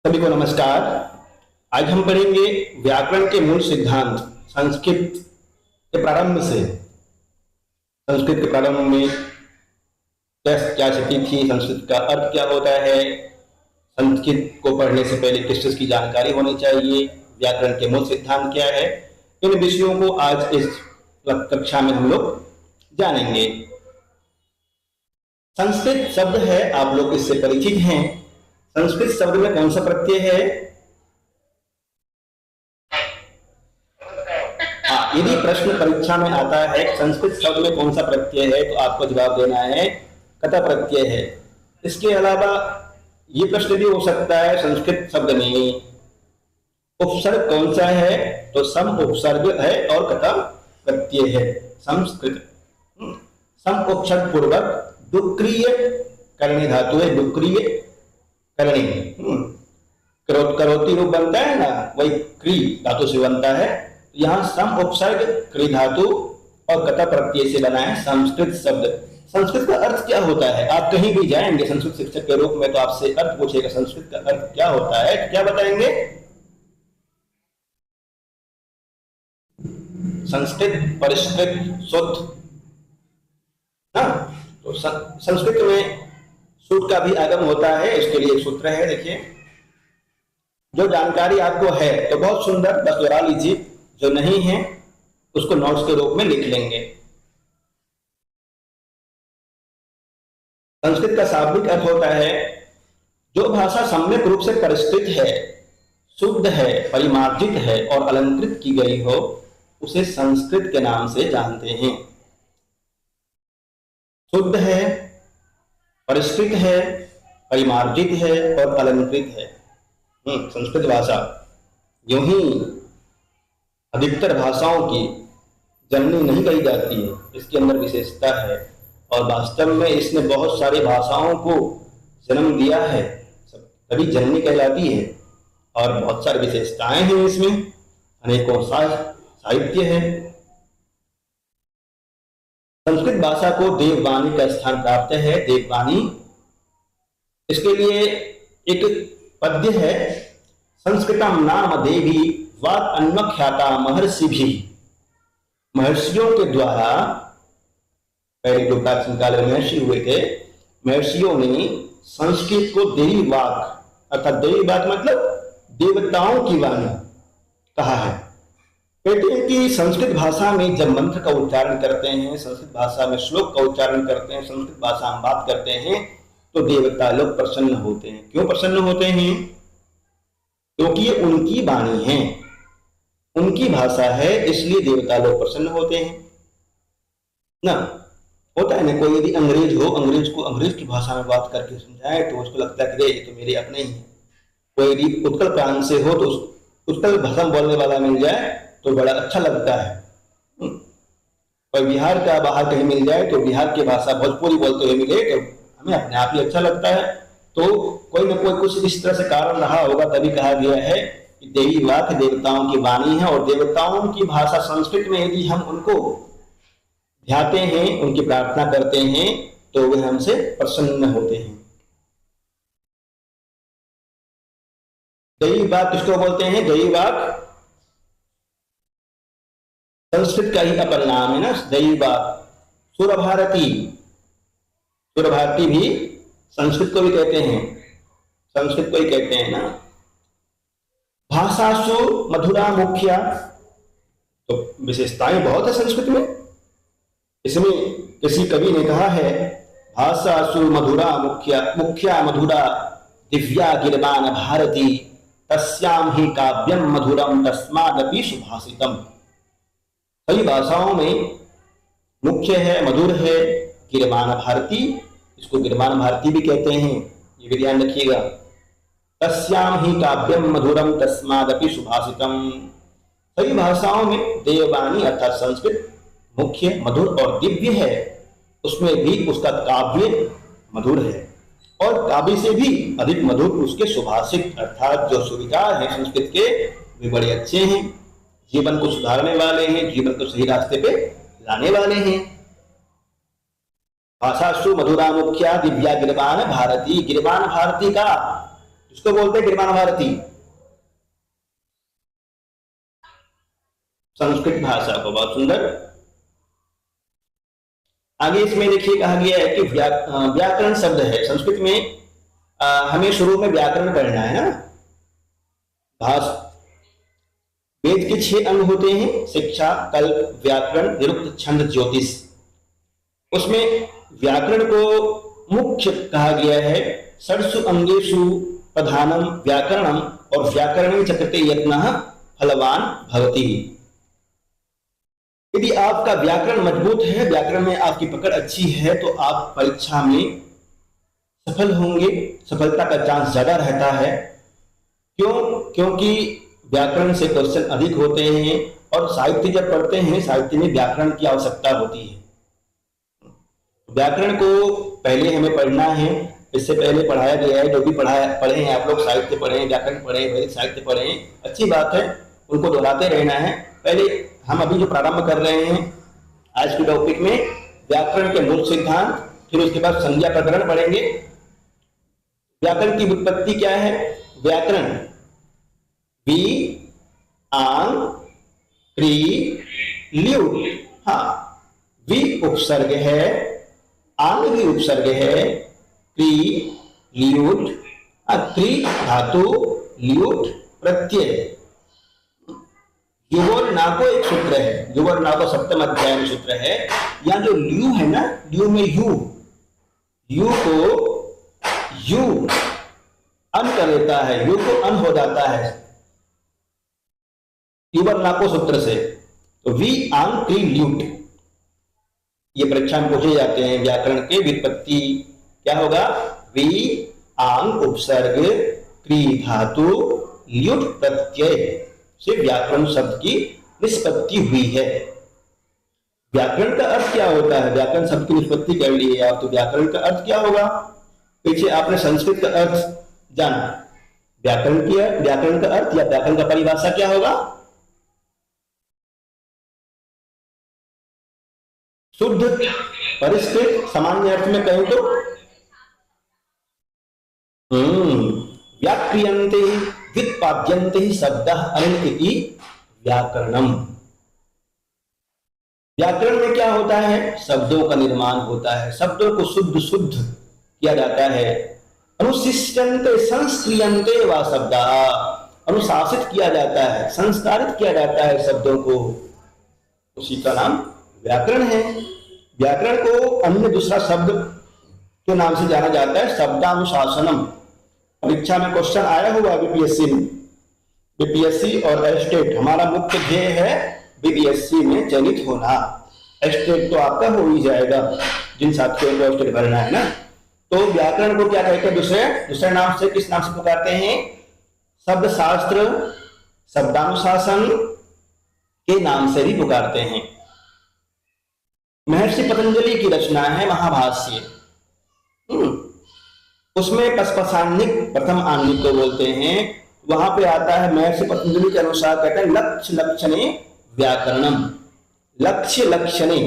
सभी को नमस्कार। आज हम पढ़ेंगे व्याकरण के मूल सिद्धांत। संस्कृत के प्रारंभ से, संस्कृत के प्रारंभ में क्या स्थिति थी, संस्कृत का अर्थ क्या होता है, संस्कृत को पढ़ने से पहले किस चीज की जानकारी होनी चाहिए, व्याकरण के मूल सिद्धांत क्या है, इन विषयों को आज इस कक्षा में हम लोग जानेंगे। संस्कृत शब्द है, आप लोग इससे परिचित हैं। संस्कृत शब्द में कौन सा प्रत्यय है? यदि प्रश्न परीक्षा में आता है संस्कृत शब्द में कौन सा प्रत्यय है, तो आपको जवाब देना है कता प्रत्यय है। इसके अलावा ये प्रश्न भी हो सकता है संस्कृत शब्द में उपसर्ग कौन सा है, तो सम उपसर्ग है और कता प्रत्यय है। संस्कृत सम उपसर्ग पूर्वक डुक्रिय करणी धातु है, डुक्रिय करणी करोती रूप बनता है ना, वही क्री धातु से बनता है। यहाँ सम उपसर्ग क्री धातु और कता प्रत्यय से बना है संस्कृत शब्द। संस्कृत का अर्थ क्या होता है? आप कहीं भी जाएंगे संस्कृत शिक्षक के रूप में तो आपसे अर्थ पूछेगा संस्कृत का अर्थ क्या होता है, क्या बताएंगे? संस्कृत परिष्कृत शुद्ध ना। तो संस्कृत में शुद्ध का भी आगम होता है, इसके लिए एक सूत्र है, देखिए। जो जानकारी आपको है तो बहुत सुंदर, बस दोहरा लीजिए, जो नहीं है उसको नोट्स के रूप में लिख लेंगे। संस्कृत का शाब्दिक अर्थ होता है जो भाषा सम्यक रूप से परिष्कृत है, शुद्ध है, परिमार्जित है और अलंकृत की गई हो, उसे संस्कृत के नाम से जानते हैं। शुद्ध है, परिष्कृत है, परिमार्जित है और अलंकृत है संस्कृत भाषा। यूं ही अधिकतर भाषाओं की जननी नहीं कही जाती है, इसके अंदर विशेषता है और वास्तव में इसने बहुत सारी भाषाओं को जन्म दिया है, तभी जननी कहलाती है। और बहुत सारी विशेषताएं हैं इसमें, अनेकों साहित्य है। संस्कृत भाषा को देववाणी का स्थान प्राप्त है, देववाणी। इसके लिए एक पद्य है, संस्कृतम नाम देवी वाद अन्वख्याता महर्षि भी। महर्षियों के द्वारा, पहले जो प्राचीन काल में महर्षि हुए थे, महर्षियों ने संस्कृत को देवी वाक, अर्थात देवी वाक मतलब देवताओं की वाणी कहा है। कहते हैं कि संस्कृत भाषा में जब मंत्र का उच्चारण करते हैं, संस्कृत भाषा में श्लोक का उच्चारण करते हैं, संस्कृत भाषा में बात करते हैं, तो देवता लोग प्रसन्न होते हैं। क्यों प्रसन्न होते हैं? क्योंकि ये उनकी वाणी है, उनकी भाषा है, इसलिए देवता लोग प्रसन्न होते हैं ना। होता है ना, कोई यदि अंग्रेज हो, अंग्रेज को अंग्रेज की भाषा में बात करके समझाए तो उसको लगता है कि ये तो मेरे अपने ही है। कोई यदि उत्कल प्रांत से हो तो उत्कल भाषा बोलने वाला मिल जाए तो बड़ा अच्छा लगता है। और बिहार का बाहर कहीं मिल जाए तो बिहार की भाषा भोजपुरी बोलते हुए मिले तो हमें अपने आप ही अच्छा लगता है। तो कोई न कोई कुछ इस तरह से कारण रहा होगा, तभी कहा गया है कि देवी वाक देवताओं की वाणी है। और देवताओं की भाषा संस्कृत में यदि हम उनको ध्याते हैं, उनकी प्रार्थना करते हैं, तो वे हमसे प्रसन्न होते हैं। देवी वाक किसको बोलते हैं? देवी वाक संस्कृत का ही अपर नाम है ना, देवी वाक। सुरभारती, सुरभारती भी संस्कृत को भी कहते हैं, संस्कृत को ही कहते हैं ना। भाषासु मधुरा मुख्या, तो विशेषताएं बहुत है संस्कृत में। इसमें किसी कवि ने कहा है, भाषासु मधुरा मुख्या, मुख्या मधुरा दिव्या गिरवान भारती, तस्याम ही काव्यम मधुरम तस्मादपि सुभाषितम। कई भाषाओं में मुख्य है, मधुर है, गिरवान भारती, इसको गिरवान भारती भी कहते हैं, ये भी ध्यान रखिएगा। तस्याम ही काव्यम मधुरम तस्मादपि सुभाषितम। कई भाषाओं में देववाणी अर्थात संस्कृत मुख्य, मधुर और दिव्य है, उसमें भी उसका काव्य मधुर है और काव्य से भी अधिक मधुर उसके सुभाषित अर्थात जो सुविचार है संस्कृत के, वे बड़े अच्छे हैं, जीवन को सुधारने वाले हैं, जीवन को सही रास्ते पे लाने वाले हैं। भाषासु मधुरा मुख्या दिव्या गिरवान भारती, गिरवान भारती का इसको बोलते हैं गिरिमान भारती, संस्कृत भाषा को। बहुत सुंदर। आगे इसमें देखिए कहा गया है कि व्याकरण शब्द है संस्कृत में। हमें शुरू में व्याकरण पढ़ना है ना। वेद के 6 अंग होते हैं, शिक्षा, कल्प, व्याकरण, निरुक्त, छंद, ज्योतिष। उसमें व्याकरण को मुख्य कहा गया है। षड्सु अंगेषु प्रधानम व्याकरणम और व्याकरण चक्रते यत्नः फलवान भवति। यदि आपका व्याकरण मजबूत है, व्याकरण में आपकी पकड़ अच्छी है, तो आप परीक्षा में सफल होंगे, सफलता का चांस ज्यादा रहता है। क्यों? क्योंकि व्याकरण से क्वेश्चन अधिक होते हैं और साहित्य जब पढ़ते हैं, साहित्य में व्याकरण की आवश्यकता होती है। व्याकरण को पहले हमें पढ़ना है, इससे पहले पढ़ाया गया है। जो भी पढ़े हैं आप लोग, साहित्य पढ़े हैं, व्याकरण पढ़े हैं, वैदिक साहित्य पढ़े हैं, अच्छी बात है, उनको दोहराते रहना है। पहले हम अभी जो प्रारंभ कर रहे हैं आज के टॉपिक में, व्याकरण के मूल सिद्धांत, फिर उसके बाद संज्ञा प्रकरण पढ़ेंगे। व्याकरण की व्युत्पत्ति क्या है? व्याकरण वि आंग क्री ल्यूट। हाँ, वि उपसर्ग है, आंग भी उपसर्ग है, क्री ल्यूट, क्री धातु, ल्यूट प्रत्यय। युगोर ना को एक सूत्र है, युगोर ना को सप्तम अध्याय में सूत्र है। यहाँ जो ल्यू है ना, ल्यू में यू को यू अन कर देता है, यू को अन हो जाता है युगोर ना को सूत्र से। तो वी आंग क्री ल्यूट, ये परीक्षा में पूछे जाते हैं। व्याकरण के व्युत्पत्ति क्या होगा? वी आंग उपसर्ग क्री धातु ल्यूट प्रत्यय से व्याकरण शब्द की निष्पत्ति हुई है। व्याकरण का अर्थ क्या होता है? व्याकरण शब्द की निष्पत्ति कर ली है आप, तो व्याकरण का अर्थ क्या होगा? पीछे आपने संस्कृत का अर्थ जाना, व्याकरण का अर्थ या व्याकरण का परिभाषा क्या होगा? शुद्ध परिष्कृत, सामान्य अर्थ में कहें तो व्याक्रियन्ते व्युत्पाद्यन्ते शब्दः अनेन इति व्याकरणम। व्याकरण में क्या होता है? शब्दों का निर्माण होता है, शब्दों को शुद्ध किया जाता है। अनुशिष्यन्ते संस्क्रियन्ते वा शब्दाः, अनुशासित किया जाता है, संस्कारित किया जाता है शब्दों को, उसी का नाम व्याकरण है। व्याकरण को अन्य दूसरा शब्द के नाम से जाना जाता है शब्दानुशासनम। परीक्षा में क्वेश्चन आया हुआ बीपीएससी और एस्टेट। हमारा मुख्य ध्येय है बीपीएससी में चयनित होना। एस्टेट तो आपका हो ही जाएगा, जिन साथियों को एस्टेट भरना है ना। तो व्याकरण को क्या कहते हैं? दूसरे नाम से, किस नाम से पुकारते हैं? शब्द शास्त्र, शब्दानुशासन के नाम से भी पुकारते हैं। महर्षि पतंजलि की रचना है महाभाष्य। उसमें पस्पशान्निक प्रथम आन्निक को बोलते हैं। वहां पे आता है महर्षि पतंजलि के अनुसार, कहते हैं लक्ष्य लक्षणे व्याकरणम। लक्ष्य लक्षणे,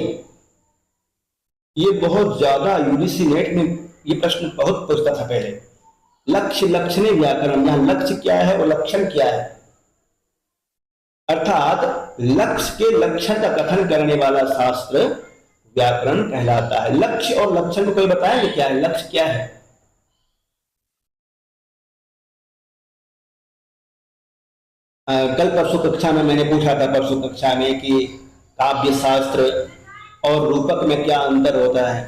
ये बहुत ज्यादा यूजीसी नेट में ये प्रश्न बहुत पूछता था पहले। लक्ष्य लक्षणे व्याकरण, यहाँ लक्ष्य क्या है और लक्षण क्या है? अर्थात लक्ष्य के लक्षण का कथन करने वाला शास्त्र व्याकरण कहलाता है। लक्ष्य और लक्षण को कोई बताएंगे क्या है? लक्ष्य क्या है? कल परसों कक्षा में मैंने पूछा था, परसों कक्षा में, कि काव्य शास्त्र और रूपक में क्या अंतर होता है?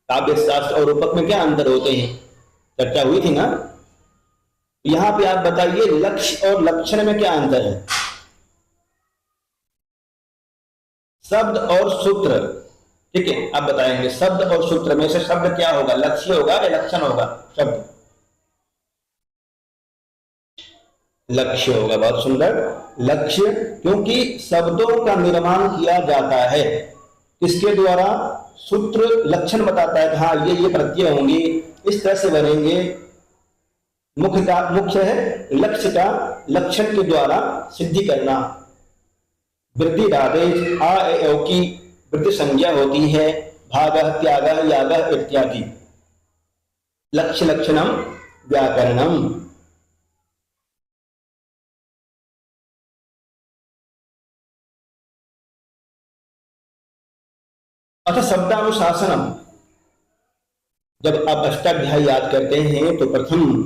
काव्य शास्त्र और रूपक में क्या अंतर होते हैं? चर्चा हुई थी ना। यहां पे आप बताइए लक्ष्य और लक्षण में क्या अंतर है? शब्द और सूत्र, ठीक है, आप बताएंगे शब्द और सूत्र में से शब्द क्या होगा? लक्ष्य होगा या लक्षण होगा? शब्द लक्ष्य होगा। बहुत सुंदर, लक्ष्य, क्योंकि शब्दों का निर्माण किया जाता है किसके द्वारा? सूत्र लक्षण बताता है, हाँ ये प्रत्यय होंगे, इस तरह से बनेंगे। मुख्य है लक्ष्य का लक्षण के द्वारा सिद्धि करना। वृद्धि आदेश आ की वृद्धि संज्ञा होती है, भागः त्यागः यागः इत्यादि। लक्ष्य लक्षणम व्याकरणम। अथ शब्दानुशासनम। जब आप अष्टाध्याय याद करते हैं तो प्रथम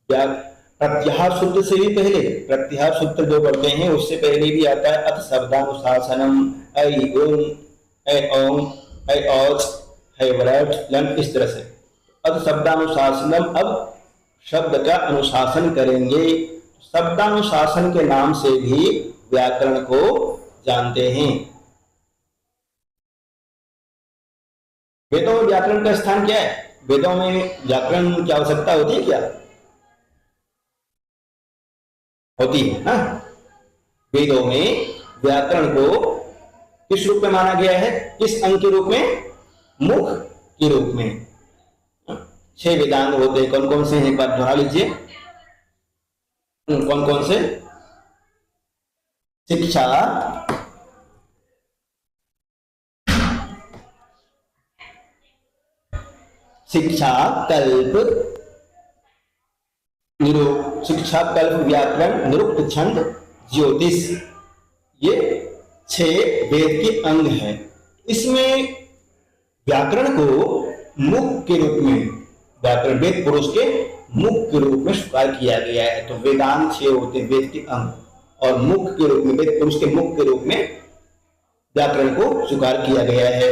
प्रत्याहार सूत्र से भी पहले, प्रत्याहार सूत्र जो पढ़ते हैं उससे पहले भी आता है अथ शब्दानुशासनम, ऐ ओम, ऐ ओम, ऐ औच, है वरट लन, इस तरह से अथ शब्दानुशासनम। अब शब्द का अनुशासन करेंगे। शब्दानुशासन के नाम से भी व्याकरण को जानते हैं। वेदों में व्याकरण का स्थान क्या है? वेदों में व्याकरण की आवश्यकता होती है क्या? होती है ना। वेदों में व्याकरण को किस रूप में माना गया है? किस अंग के रूप में? मुख के रूप में। 6 वेदांग होते हैं। कौन कौन से हैं? एक बार दोहरा लीजिए। कौन कौन से? शिक्षा, शिक्षा कल्प, शिक्षा कल्प, व्याकरण, निरुक्त, छंद, ज्योतिष, ये 6 वेद के अंग हैं। इसमें व्याकरण को मुख के रूप में, व्याकरण वेद पुरुष के मुख के रूप में स्वीकार किया गया है। तो वेदांत 6 होते हैं वेद के अंग, और मुख के रूप में, वेद पुरुष के मुख के रूप में व्याकरण को स्वीकार किया गया है।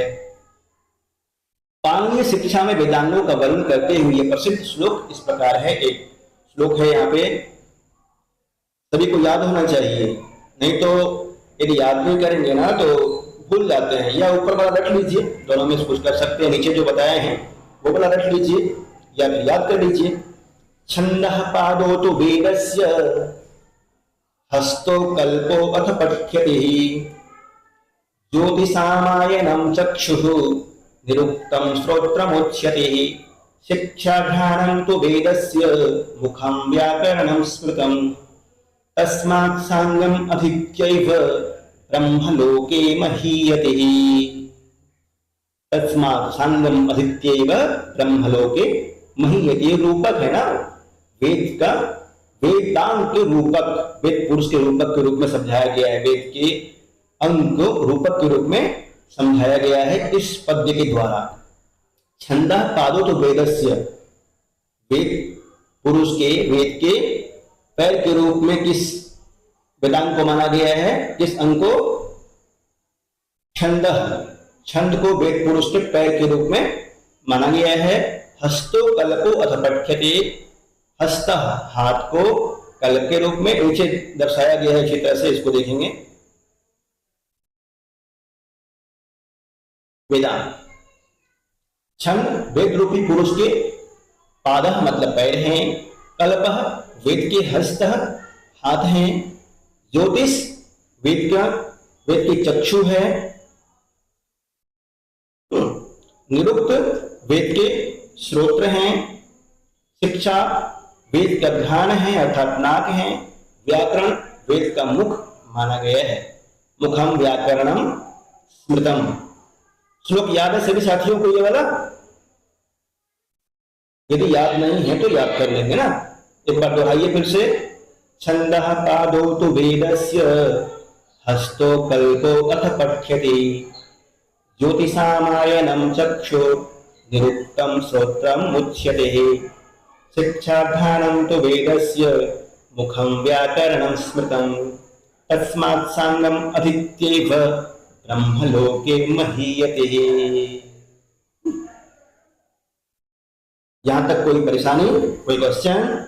पाणिनीय शिक्षा में वेदांगों का वर्णन करते हुए प्रसिद्ध श्लोक इस प्रकार है। एक श्लोक है यहाँ पे, सभी को याद होना चाहिए, नहीं तो यदि याद नहीं करेंगे ना तो भूल जाते हैं। या ऊपर वाला रख लीजिए, दोनों में कुछ कर सकते हैं। नीचे जो बताए हैं वो वाला रख लीजिए या फिर याद कर लीजिए। छंदः पादो तो वेदस्य हस्तो कल्पो अथ पठ्यते, ज्योतिषामायनं चक्षुः निरुक्तं श्रोत्रमुच्यते, शिक्षाघ्राणं तु वेदस्य मुखं व्याकरणं स्मृतं, तस्मात् सांगम् अधिक्यैव ब्रह्मलोके महीयते। तस्मात् सांगम् अधिक्यैव ब्रह्मलोके महीयते। रूपक है ना वेद का, वेदांग के रूपक, वेद पुरुष के रूपक के रूप में समझाया गया है। वेद के अंग को रूपक के रूप में समझाया गया है इस पद्य के द्वारा। छंदः पादो तो वेदस्य, वेद पुरुष के, वेद के पैर के रूप में किस वेदांग को माना गया है? किस अंग को? छंदः, छंद को वेद पुरुष के पैर के रूप में माना गया है। हस्तो कल्पो अथ पठ्यते, हस्त हाथ को कल्प के रूप में नीचे दर्शाया गया है। इसी तरह से इसको देखेंगे। वेदांग, छंद वेद रूपी पुरुष के पादः मतलब पैर हैं, कल्पः वेद के हस्त हाथ हैं, ज्योतिष वेद के चक्षु है, निरुक्त वेद के श्रोत्र हैं, शिक्षा वेद का घ्राण है अर्थात नाक है, व्याकरण वेद का मुख माना गया है। मुखम व्याकरणम स्मृतम। श्लोक याद है सभी साथियों को ये वाला? यदि याद नहीं है तो याद कर लेंगे ना। एक बार दोहराइए फिर से। छंदः पादो तु वेदस्य हस्तो कल्पो अथ पठ्यते, ज्योतिषामायनं चक्षु निरुक्तं श्रोत्रम् उच्यते, शिक्षाघ्राणं तु वेदस्य मुखं व्याकरणं स्मृतं, तस्मात् सांगम् अधीत्यैव ब्रह्मलोके महीयते। यहां तक कोई परेशानी, कोई क्वेश्चन?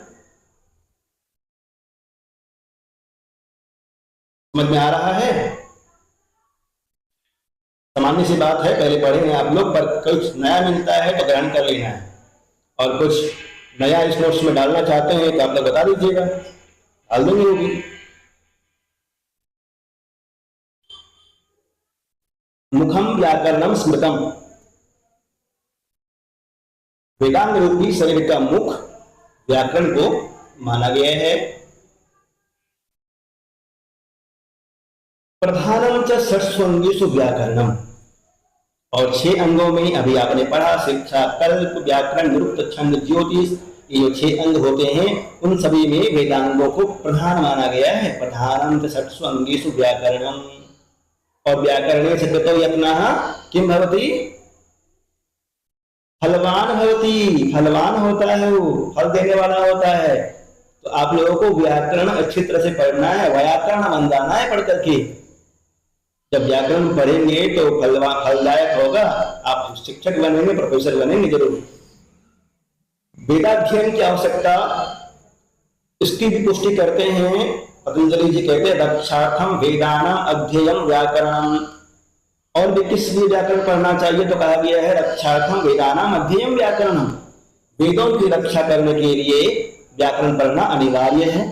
समझ में आ रहा है? सामान्य सी बात है, पहले पढ़े हैं आप लोग, पर कुछ नया मिलता है तो ग्रहण कर लेना है, और कुछ नया इस नोट्स में डालना चाहते हैं तो आप लोग बता दीजिएगा, डाल देंगे वो भी। मुखम व्याकरणम स्मृतम, वेदांग रूपी शरीर का मुख व्याकरण को माना गया है। प्रधानम च षट्सु व्याकरणम, और 6 अंगों में अभी आपने पढ़ा शिक्षा कल्प व्याकरण निरुक्त छंद ज्योतिष, ये जो 6 अंग होते हैं उन सभी में वेदांगों को प्रधान माना गया है। प्रधानम च षट्सु अंगेषु व्याकरणम, और व्याकरणे सत्यतो यत्नः किम भवति, फलवान भवति, फलवान होता है वो, फल देने वाला होता है। तो आप लोगों को व्याकरण अच्छी तरह से पढ़ना है, व्याकरण मंदाना है पढ़ करके। जब व्याकरण पढ़ेंगे तो फलदायक होगा, आप शिक्षक बनेंगे, प्रोफेसर बनेंगे जरूर। वेदाध्ययन की आवश्यकता, इसकी भी पुष्टि करते हैं पतंजलि जी, कहते हैं रक्षार्थम वेदानाम अध्ययन व्याकरणम। और भी किस लिए व्याकरण पढ़ना चाहिए, तो कहा गया है रक्षार्थम वेदानाम अध्ययन व्याकरणम, वेदों की रक्षा करने के लिए व्याकरण पढ़ना अनिवार्य है।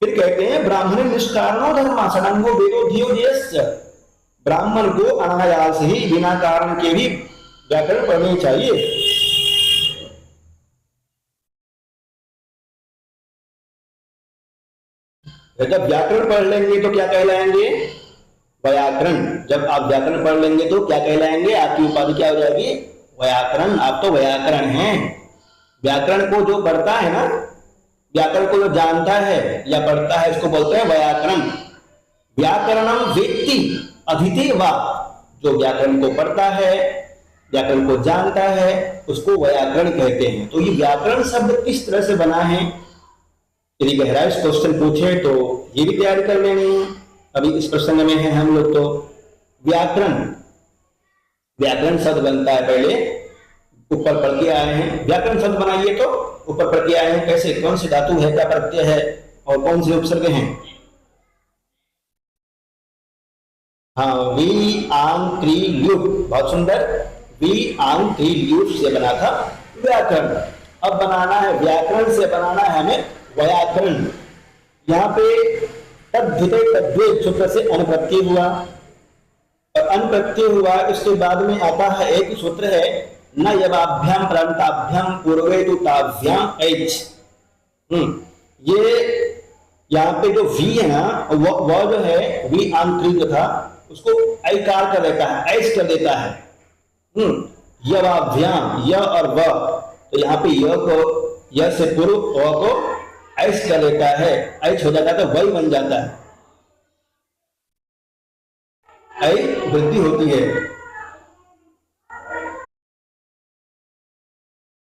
फिर कहते हैं ब्राह्मण निष्कारणो धर्म षडंगो वेदो धियोज्यस्य, ब्राह्मण को अनायास ही बिना कारण के भी व्याकरण पढ़नी चाहिए। जब व्याकरण पढ़ लेंगे तो क्या कहलाएंगे, व्याकरण। जब आप व्याकरण पढ़ लेंगे तो क्या कहलाएंगे, आपकी उपाधि क्या हो जाएगी, व्याकरण। आप तो व्याकरण हैं। व्याकरण को जो पढ़ता है ना, व्याकरण को जो जानता है या पढ़ता है, उसको बोलते हैं व्याकरण। व्याकरणम वेत्ति अधीते वा, जो व्याकरण को पढ़ता है, व्याकरण को जानता है, उसको व्याकरण कहते हैं। तो ये व्याकरण शब्द किस तरह से बना है, यदि गहराई से क्वेश्चन पूछे तो ये भी तैयारी कर लेनी है। अभी इस प्रसंग में है हम लोग। तो व्याकरण, व्याकरण शब्द बनता है, पहले ऊपर पढ़ के आए हैं। व्याकरण शब्द बनाइए तो ऊपर पढ़ के आए हैं, कैसे, कौन सी धातु है, क्या प्रत्यय है और कौन से उपसर्ग हैं। हाँ, वी आंग क्री ल्यूट, बहुत सुंदर, वी आंग क्री ल्यूट से बना था व्याकरण। अब बनाना है, व्याकरण से बनाना है हमें व्याकरण। यहाँ पे तद्धिते तद्धित सूत्र से अनप्रत्यय हुआ, और अनप्रत्यय हुआ, इसके बाद में आता है एक सूत्र है न यवाभ्याम प्रांताभ्याम पूर्वे तु ताभ्याम एच। ये यहाँ पे जो वी है ना, वह जो है वी आंतरिक था, उसको ऐकार कर देता है, ऐस कर देता है। यवाभ्याम, य और व, तो यहाँ पे य को, य से पूर्व व को ऐस कर देता है, ऐच हो जाता है तो वही बन जाता है, ऐ वृद्धि होती है।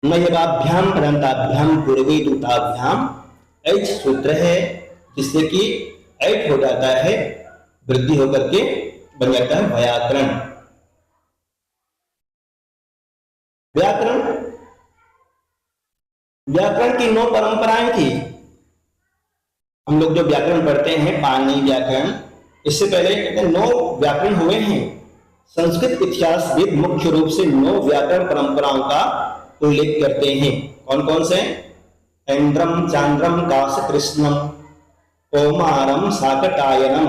नयवाभ्याम परंताभ्याम पूर्वे दूताभ्याम, ऐच सूत्र है जिससे कि ऐट हो जाता है, वृद्धि होकर के बन जाता है व्याकरण। व्याकरण, व्याकरण की 9 परंपराएं थी। हम लोग जो व्याकरण पढ़ते हैं, पाणिनि व्याकरण, इससे पहले 9 व्याकरण हुए हैं। संस्कृत इतिहासविद मुख्य रूप से 9 व्याकरण परंपराओं का उल्लेख करते हैं। कौन कौन से, ऐन्द्रम चांद्रम काशकृष्णम कौमारम शाकटायनम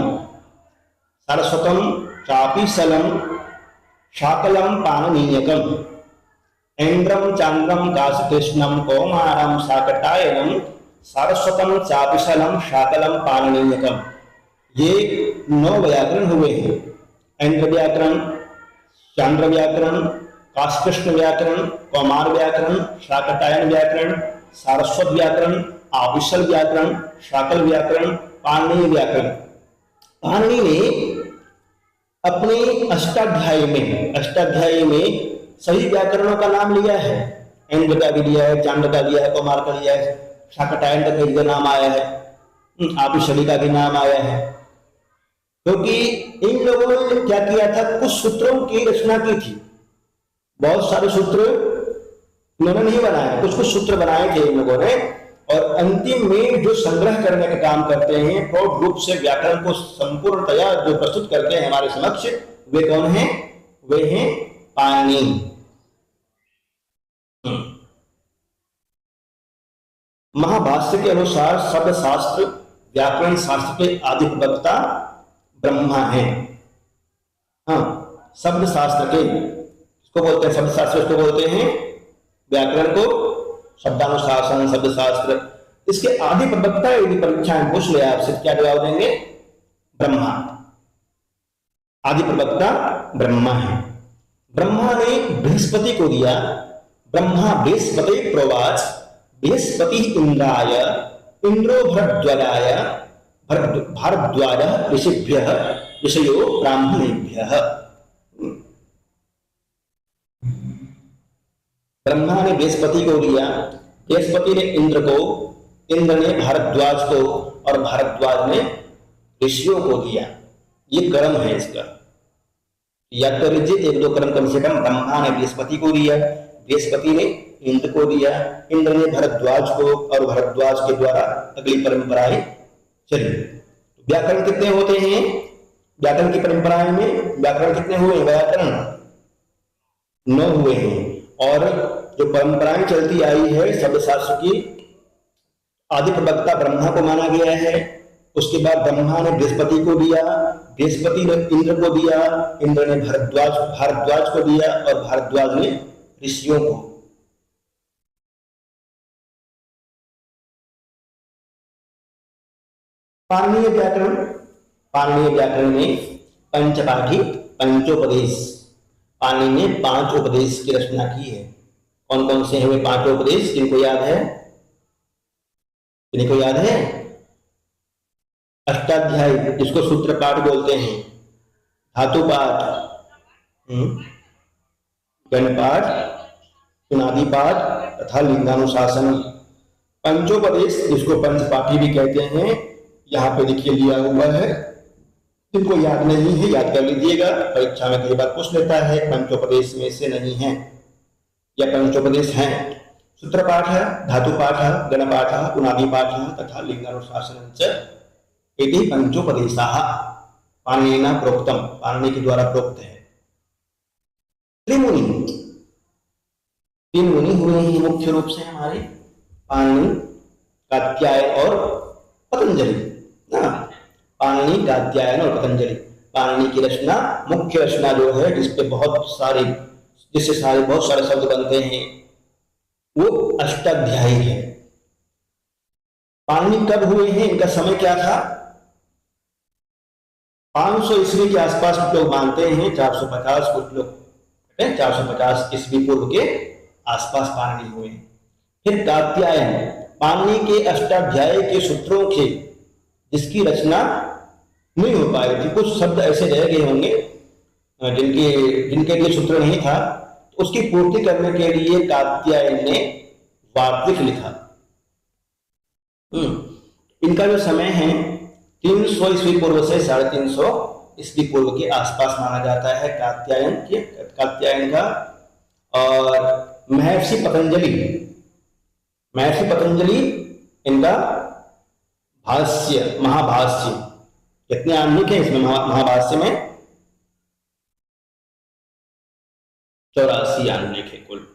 सरस्वतम चापीसलम शाकलम पाणिनीयकम। ऐन्द्रम चांद्रम काशकृष्णम कौमारम शाकटायनम सारस्वतम चापीसलम शाकलम पाणिनीयकम, ये 9 व्याकरण हुए हैं। ऐन्द्र व्याकरण, चांद्र व्याकरण, काशकृष्ण व्याकरण, कौमार व्याकरण, शाकटायन व्याकरण, सारस्वत व्याकरण, आपिशल व्याकरण, शाकल व्याकरण, पाणिनीय व्याकरण। पाणिनि ने अपने अष्टाध्यायी में सही व्याकरणों का नाम लिया है। ऐन्द्र का भी लिया है, चांद्र का लिया है, कौमार का लिया है, शाकटायन का कई नाम आया है, आपिशली का भी नाम आया है। क्योंकि इन लोगों ने क्या किया था, कुछ सूत्रों की रचना की थी। बहुत सारे सूत्र इन्होंने नहीं बनाए, कुछ कुछ सूत्र बनाए थे इन लोगों ने, और अंतिम में जो संग्रह करने का काम करते हैं, प्रौढ़ रूप से व्याकरण को संपूर्णतया जो प्रस्तुत करते हैं हमारे समक्ष, वे कौन हैं, वे हैं पाणिनि। महाभाष्य के अनुसार शब्द शास्त्र, व्याकरण शास्त्र के आदि प्रवक्ता ब्रह्मा हैं। हाँ, शब्द शास्त्र के, इसको बोलते हैं शब्द शास्त्र, इसको बोलते हैं व्याकरण को शब्दानुशासन, शब्द शास्त्र। इसके आदि प्रवक्ता यदि परीक्षाएं पूछ ले आपसे, क्या जवाब देंगे, ब्रह्मा। आदि प्रवक्ता ब्रह्मा है। ब्रह्मा ने बृहस्पति को दिया, ब्रह्मा बृहस्पति प्रोवाच बृहस्पति इंद्राय इंद्रो भरद्वाजाय भारद्वाज ऋषिभ्यः ऋषयो ब्राह्मणेभ्यः। ब्रह्मा ने बृहस्पति को दिया, बृहस्पति ने इंद्र को, इंद्र ने भारद्वाज को और भारद्वाज ने ऋषियों को दिया। ये क्रम है इसका, याद कर लीजिए। एक दो क्रम कम से कम। ब्रह्मा ने बृहस्पति को दिया, बृहस्पति ने इंद्र को दिया, इंद्र ने भारद्वाज को और भारद्वाज के द्वारा अगली परंपराएं चली। व्याकरण कितने होते हैं? व्याकरण की परंपराएं में व्याकरण कितने हुए? व्याकरण 9 हुए हैं। और जो परंपराएं चलती आई है शब्द शास्त्र की, आदि प्रवक्ता ब्रह्मा को माना गया है। उसके बाद ब्रह्मा ने बृहस्पति को दिया, बृहस्पति ने इंद्र को दिया, इंद्र ने भारद्वाज को दिया और भारद्वाज ने ऋषियों को। पाणिनीय व्याकरण, पाणिनीय व्याकरण में पंचपाठी पंचोपदेश, पाणिनि ने 5 उपदेश की रचना की है। कौन कौन से हैं वे 5 उपदेश? जिनको याद है? जिनको याद है? अष्टाध्यायी, जिसको सूत्र पाठ बोलते हैं, धातु पाठ, गण पाठ, सुनादि पाठ तथा लिंगानुशासन। पंचोपदेश, जिसको पंचपाठी भी कहते हैं, यहाँ पे देखिए लिया हुआ है। जिनको याद नहीं है याद कर लीजिएगा, परीक्षा में कई बार पूछ लेता है पंचोपदेश में से नहीं है या पंचोपदेश हैं। सूत्र पाठ है, धातु पाठ है, गण पाठ है, उनादि पाठ है तथा लिंगानुशासन च इति पंचोपदेशाः पाणिनिना प्रोक्तम, पाणिनि के द्वारा प्रोक्त है। त्रिमुनि, 3 मुनि हुए हैं मुख्य रूप से हमारे, पाणिनि, कात्यायन और पतंजलि ना। पाणिनि, कात्यायन और पतंजलि। पाणिनि की रचना, मुख्य रचना जो है जिससे बहुत सारे शब्द बनते हैं, वो अष्टाध्यायी है। पाणिनि कब हुए हैं? इनका समय क्या था? 500 ईस्वी के आसपास कुछ लोग मानते हैं, 450, कुछ लोग 450 ईस्वी पूर्व के आसपास पाणिनि हुए। फिर कात्यायन, पाणिनि के अष्टाध्यायी के सूत्रों के जिसकी रचना नहीं हो पाई थी, कुछ शब्द ऐसे रह गए होंगे जिनके लिए सूत्र नहीं था, तो उसकी पूर्ति करने के लिए कात्यायन ने वार्तिक लिखा। इनका जो समय है 300 ईस्वी पूर्व से 350 ईस्वी पूर्व के आसपास माना जाता है कात्यायन का। और महर्षि पतंजलि इनका भाष्य, महाभाष्य, कितने आन्निक है इसमें? महाभाष्य में 84 आन्निक है कुल।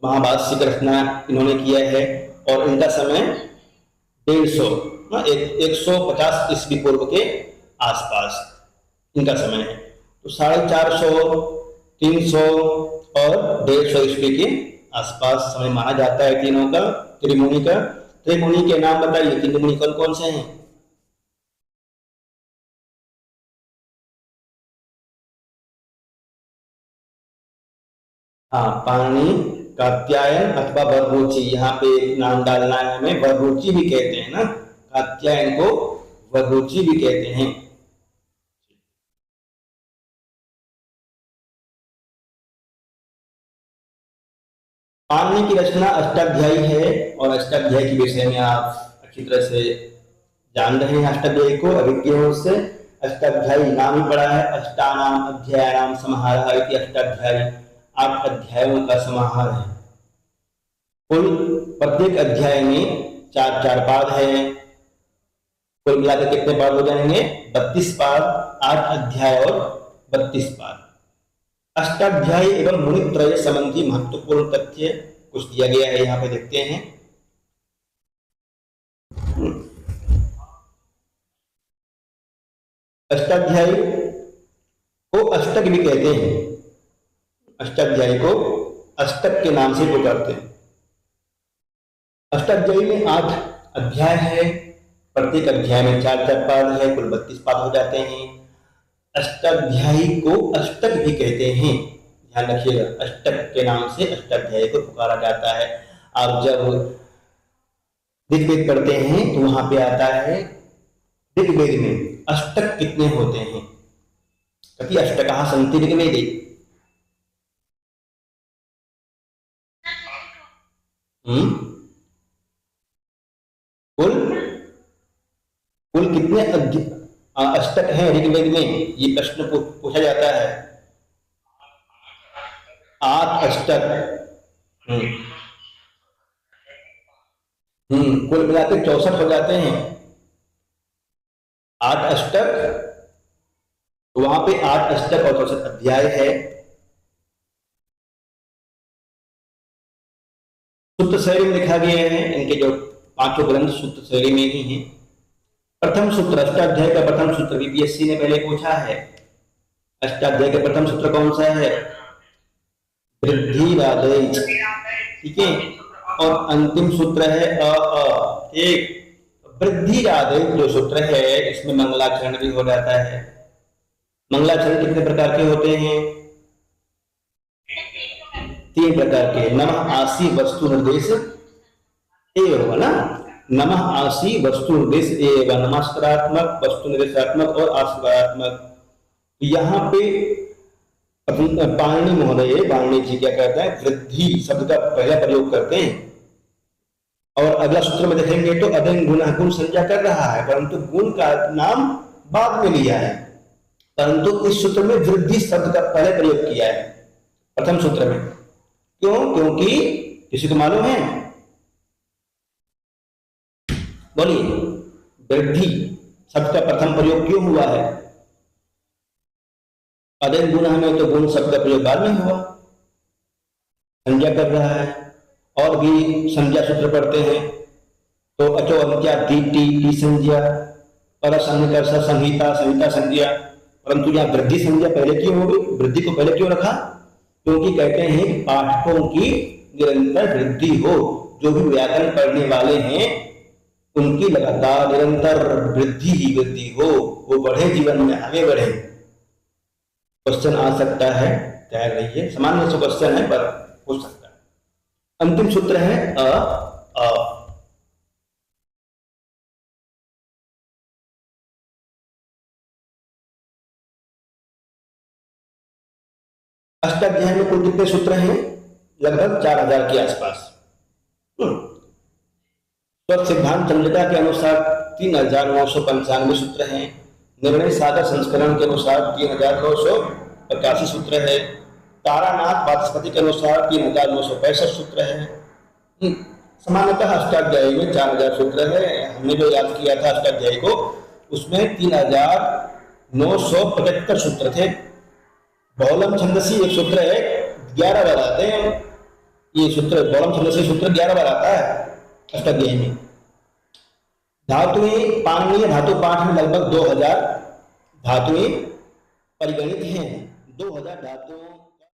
महाभाष्य की रचना इन्होंने किया है और इनका समय 150 ईस्वी पूर्व के आसपास इनका समय है। तो 450, 300 और 150 ईस्वी के आसपास समय माना जाता है तीनों का, त्रिमुनि का। त्रिमुनि के नाम बताइए, तीन मुनि कौन कौन से हैं? हाँ, पाणिनि, कात्यायन अथवा वररुचि। यहाँ पे नाम डालना है हमें, वररुचि भी कहते हैं ना, कात्यायन को वररुचि भी कहते हैं। पाणिनि की रचना अष्टाध्यायी है और अष्टाध्यायी के विषय में आप अच्छी तरह से जान रहे हैं। अष्टाध्यायी को अभिज्ञ हो उससे। अष्टाध्यायी नाम ही पड़ा है, अष्टानाम अध्यायानाम समाहारः इति अष्टाध्यायी। 8 अध्यायों का समाहार है। कुल प्रत्येक अध्याय में 4-4 पाद है। कुल मिलाकर कितने पाद हो जाएंगे? 32 पाद, 8 अध्याय और 32 पाद। अष्टाध्यायी एवं मुनित्रय संबंधी महत्वपूर्ण तथ्य कुछ दिया गया है, यहाँ पे देखते हैं। अष्टाध्यायी को अष्टक भी कहते हैं। अष्टाध्यायी को अष्टक के नाम से पुकारते हैं। अष्टाध्यायी में 8 अध्याय है, प्रत्येक अध्याय में 4-4 पाद है, कुल 32 पाद हो जाते हैं। अष्टाध्यायी को अष्टक भी कहते हैं, ध्यान रखिएगा, अष्टक के नाम से अष्टाध्यायी को पुकारा जाता है। आप जब ऋग्वेद पढ़ते हैं तो वहां पे आता है ऋग्वेद में अष्टक कितने होते हैं, कति अष्टकः सन्ति ऋग्वेदे। कुल कुल कितने अष्टक हैं ऋग्वेद में, ये प्रश्न पूछा जाता है। 8 अष्टक। कुल मिलाकर 64 हो जाते हैं। 8 अष्टक, वहां पे 8 अष्टक और 64 अध्याय है। सूत्र शैली में लिखा गया है, इनके जो 5 ग्रंथ सूत्र शैली में ही हैं। प्रथम सूत्र, अष्टाध्याय का प्रथम सूत्र बीपीएससी ने पहले पूछा है। अष्टाध्याय का प्रथम सूत्र कौन सा है? वृद्धिरादय, ठीक है। और अंतिम सूत्र है एक वृद्धिरादय जो सूत्र है, इसमें मंगलाचरण भी हो जाता है। मंगलाचरण कितने प्रकार के होते हैं? 3 प्रकार के। नमः आसी वस्तु निर्देश एवं, ना, नमः आसी वस्तु निर्देश एवं, नमस्कारात्मक, वस्तु निर्देशात्मक और आशीर्वादात्मक। यहाँ पे पाणिनि महोदय, पाणिनि जी क्या कहते हैं? वृद्धि शब्द का पहला प्रयोग करते हैं। और अगला सूत्र में देखेंगे तो अदंग गुण, गुण संज्ञा कर रहा है, परंतु गुण का नाम बाद में लिया है, परंतु इस सूत्र में वृद्धि शब्द का पहले प्रयोग किया है प्रथम सूत्र में। क्यों? क्योंकि किसी को मालूम है? बोलिए, वृद्धि शब्द का प्रथम प्रयोग क्यों हुआ है? अदंग गुण में तो गुण शब्द का प्रयोग बाद में हुआ, संज्ञा कर रहा है। और भी संज्ञा सूत्र पढ़ते हैं तो अचो अंत्या टी संज्ञा, परस अन्यकर्ष संहिता, संहिता संज्ञा, परंतु यहाँ वृद्धि संज्ञा पहले क्यों हो गई? वृद्धि को पहले क्यों रखा? क्योंकि कहते हैं कि पाठकों की निरंतर वृद्धि हो। जो भी व्याकरण पढ़ने वाले हैं उनकी लगातार निरंतर वृद्धि ही वृद्धि हो, वो बढ़े, जीवन में आगे बढ़े। क्वेश्चन आ सकता है, तैयार रहिए। सामान्य से क्वेश्चन है पर हो सकता है। अंतिम सूत्र है अष्टाध्याय में कुल कितने सूत्र हैं? लगभग 4000 के आसपास। सिद्धांत चंद्रिका के अनुसार 3995 सूत्र हैं। निर्णय सागर संस्करण के अनुसार 3985 सूत्र है। तारानाथ वाचस्पति के अनुसार 3965 सूत्र है। सामान्यतः अष्टाध्यायी में 4000 सूत्र है। हमने जो याद किया था अष्टाध्यायी को, उसमें 3975 सूत्र थे। बहुलम छंदसी एक सूत्र है, 11 बार आते हैं ये सूत्र। बहुलम छंदसी सूत्र 11 बार आता है अष्टाध्यायी में। धातुएं पाणिनीय धातु पाठ में लगभग 2000 धातुएं परिगणित हैं। 2000 धातुओं